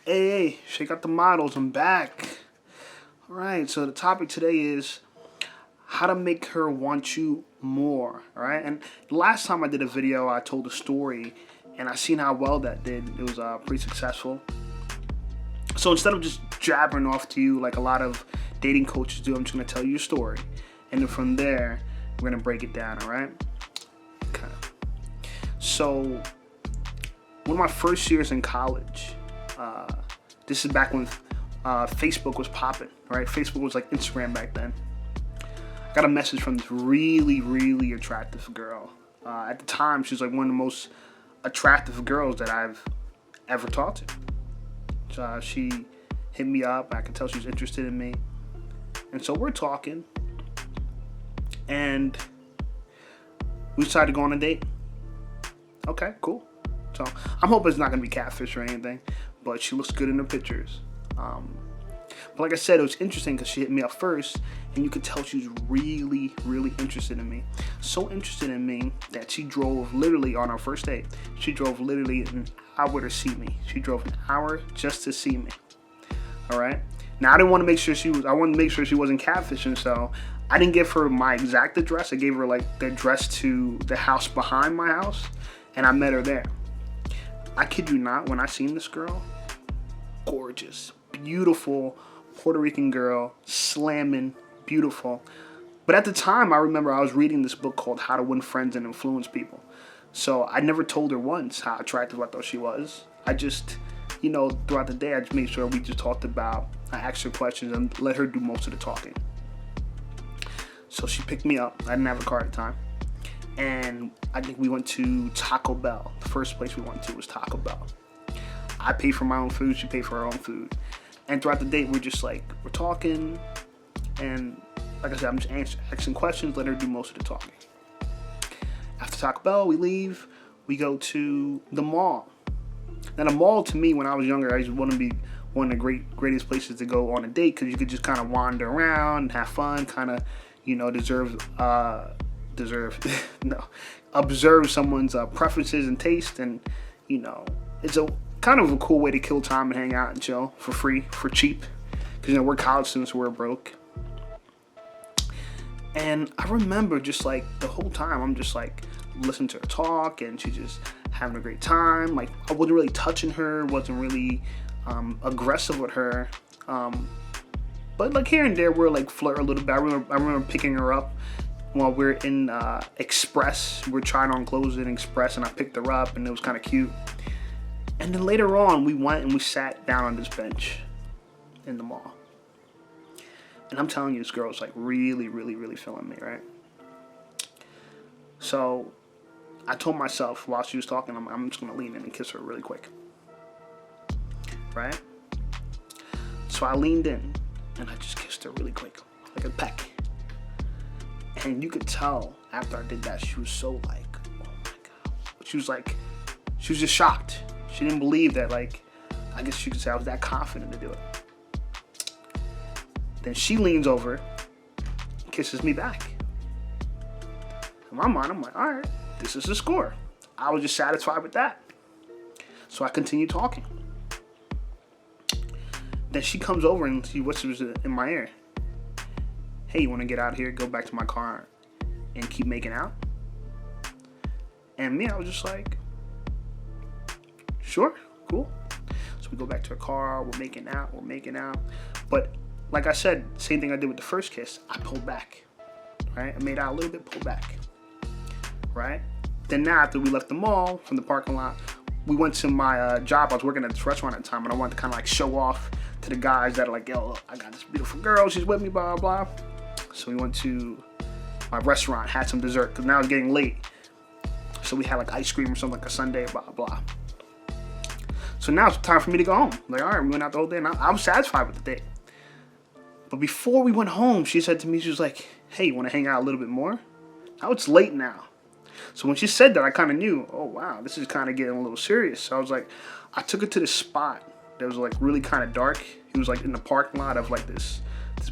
Hey, shake out the models. I'm back. All right. So the topic today is how to make her want you more. All right. And the last time I did a video, I told a story, and I seen how well that did. It was pretty successful. So instead of just jabbering off to you like a lot of dating coaches do, I'm just gonna tell you a story, and then from there we're gonna break it down. All right. Okay. So one of my first years in college. This is back when Facebook was popping, right? Facebook was like Instagram back then. I got a message from this really attractive girl. At the time, she was like one of the most attractive girls that I've ever talked to. So she hit me up. I could tell she was interested in me. And so we're talking. And we decided to go on a date. Okay, cool. So I'm hoping it's not going to be catfish or anything, but she looks good in the pictures. But like I said, it was interesting because she hit me up first, and you could tell she was really interested in me. So interested in me that she drove literally on our first date. She drove literally an hour to see me. She drove an hour just to see me. All right. Now I didn't want to make sure I wanted to make sure she wasn't catfishing, so I didn't give her my exact address. I gave her like the address to the house behind my house, and I met her there. I kid you not, when I seen this girl, gorgeous, beautiful Puerto Rican girl, slamming, beautiful. But at the time, I remember I was reading this book called How to Win Friends and Influence People. So I never told her once how attractive I thought she was. I just, throughout the day, I just made sure we just talked about, I asked her questions and let her do most of the talking. So she picked me up. I didn't have a car at the time. And I think we went to Taco Bell. The first place we went to was Taco Bell. I paid for my own food. She paid for her own food. And throughout the date, we're talking. And like I said, I'm just asking questions, let her do most of the talking. After Taco Bell, we leave. We go to the mall. Now, the mall, to me, when I was younger, I used to want to be one of the greatest places to go on a date because you could just kind of wander around and have fun, kind of, observe someone's preferences and taste, and it's a kind of a cool way to kill time and hang out and chill for free, for cheap, because we're college students, we're broke. And I remember just like the whole time I'm just like listening to her talk, and she's just having a great time. Like I wasn't really touching her, wasn't really aggressive with her, but like here and there we're like flirt a little bit. I remember picking her up while we're in Express. We're trying on clothes in Express, and I picked her up, and it was kind of cute. And then later on, we went and we sat down on this bench in the mall. And I'm telling you, this girl was like really feeling me, right? So I told myself while she was talking, I'm just going to lean in and kiss her really quick. Right? So I leaned in, and I just kissed her really quick, like a peck. And you could tell after I did that, she was so like, oh my God. She was just shocked. She didn't believe that, like, I guess you could say I was that confident to do it. Then she leans over, kisses me back. In my mind, I'm like, all right, this is the score. I was just satisfied with that. So I continued talking. Then she comes over and she whispers in my ear, hey, you want to get out of here, go back to my car, and keep making out? And me, I was just like, sure, cool. So we go back to her car, we're making out. But like I said, same thing I did with the first kiss, I pulled back, right? I made out a little bit, pulled back, right? Then now, after we left the mall from the parking lot, we went to my job. I was working at this restaurant at the time, and I wanted to kind of like show off to the guys that are like, yo, look, I got this beautiful girl, she's with me, blah, blah, blah. So we went to my restaurant, had some dessert, because now it's getting late. So we had like ice cream or something, like a sundae, blah, blah. So now it's time for me to go home. Like, all right, we went out the whole day, and I was satisfied with the date. But before we went home, she said to me, she was like, hey, you want to hang out a little bit more? Now it's late now. So when she said that, I kind of knew, oh, wow, this is kind of getting a little serious. So I was like, I took her to this spot that was like really kind of dark. It was like in the parking lot of like this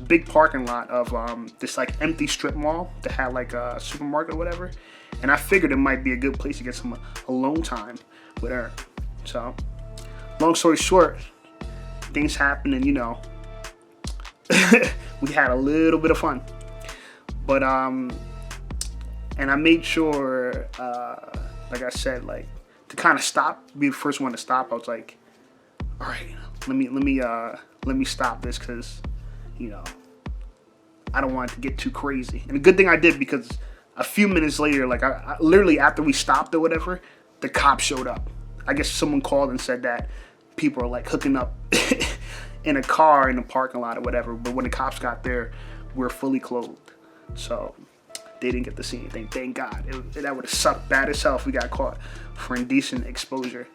big parking lot of this like empty strip mall that had like a supermarket or whatever. And I figured it might be a good place to get some alone time with her. So long story short, things happened, and you know, we had a little bit of fun. But and I made sure, like I said, like to kind of stop, be the first one to stop. I was like, all right, let me stop this, because you know, I don't want it to get too crazy. And a good thing I did, because a few minutes later, like I literally after we stopped or whatever, the cops showed up. I guess someone called and said that people are like hooking up in a car in the parking lot or whatever. But when the cops got there, we're fully clothed, so they didn't get to see anything. Thank God. That would have sucked bad as hell if we got caught for indecent exposure.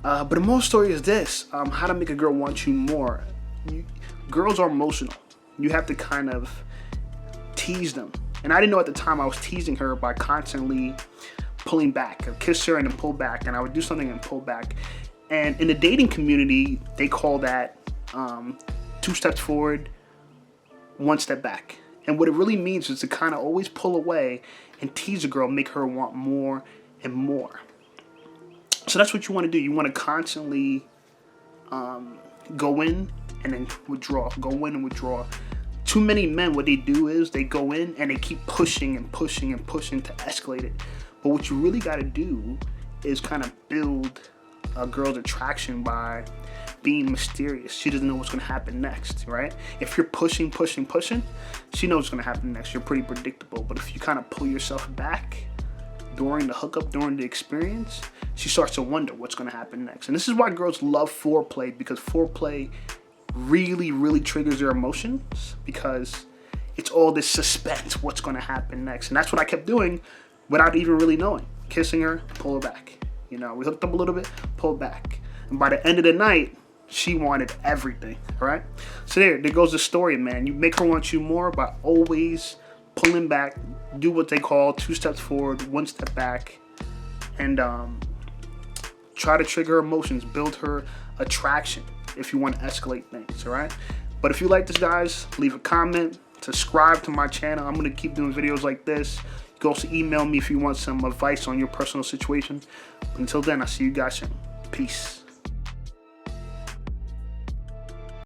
But the moral story is this: how to make a girl want you more. Girls are emotional. You have to kind of tease them. And I didn't know at the time I was teasing her by constantly pulling back. I'd kiss her and then pull back, and I would do something and pull back. And in the dating community, they call that 2 steps forward, 1 step back. And what it really means is to kind of always pull away and tease a girl, make her want more and more. So that's what you want to do. You want to constantly go in and then withdraw, go in and withdraw. Too many men, what they do is they go in and they keep pushing and pushing and pushing to escalate it. But what you really got to do is kind of build a girl's attraction by being mysterious. She doesn't know what's going to happen next, right? If you're pushing, pushing, pushing, she knows what's going to happen next. You're pretty predictable. But if you kind of pull yourself back during the hookup, during the experience, she starts to wonder what's going to happen next. And this is why girls love foreplay, because foreplay really, really triggers their emotions, because it's all this suspense, what's going to happen next. And that's what I kept doing without even really knowing. Kissing her, pull her back. You know, we hooked up a little bit, pull back. And by the end of the night, she wanted everything, all right? So there goes the story, man. You make her want you more by always pulling back, do what they call 2 steps forward, 1 step back, and try to trigger her emotions, build her attraction if you want to escalate things, all right? But if you like this, guys, leave a comment, subscribe to my channel. I'm going to keep doing videos like this. You can also email me if you want some advice on your personal situation. Until then, I'll see you guys soon. Peace.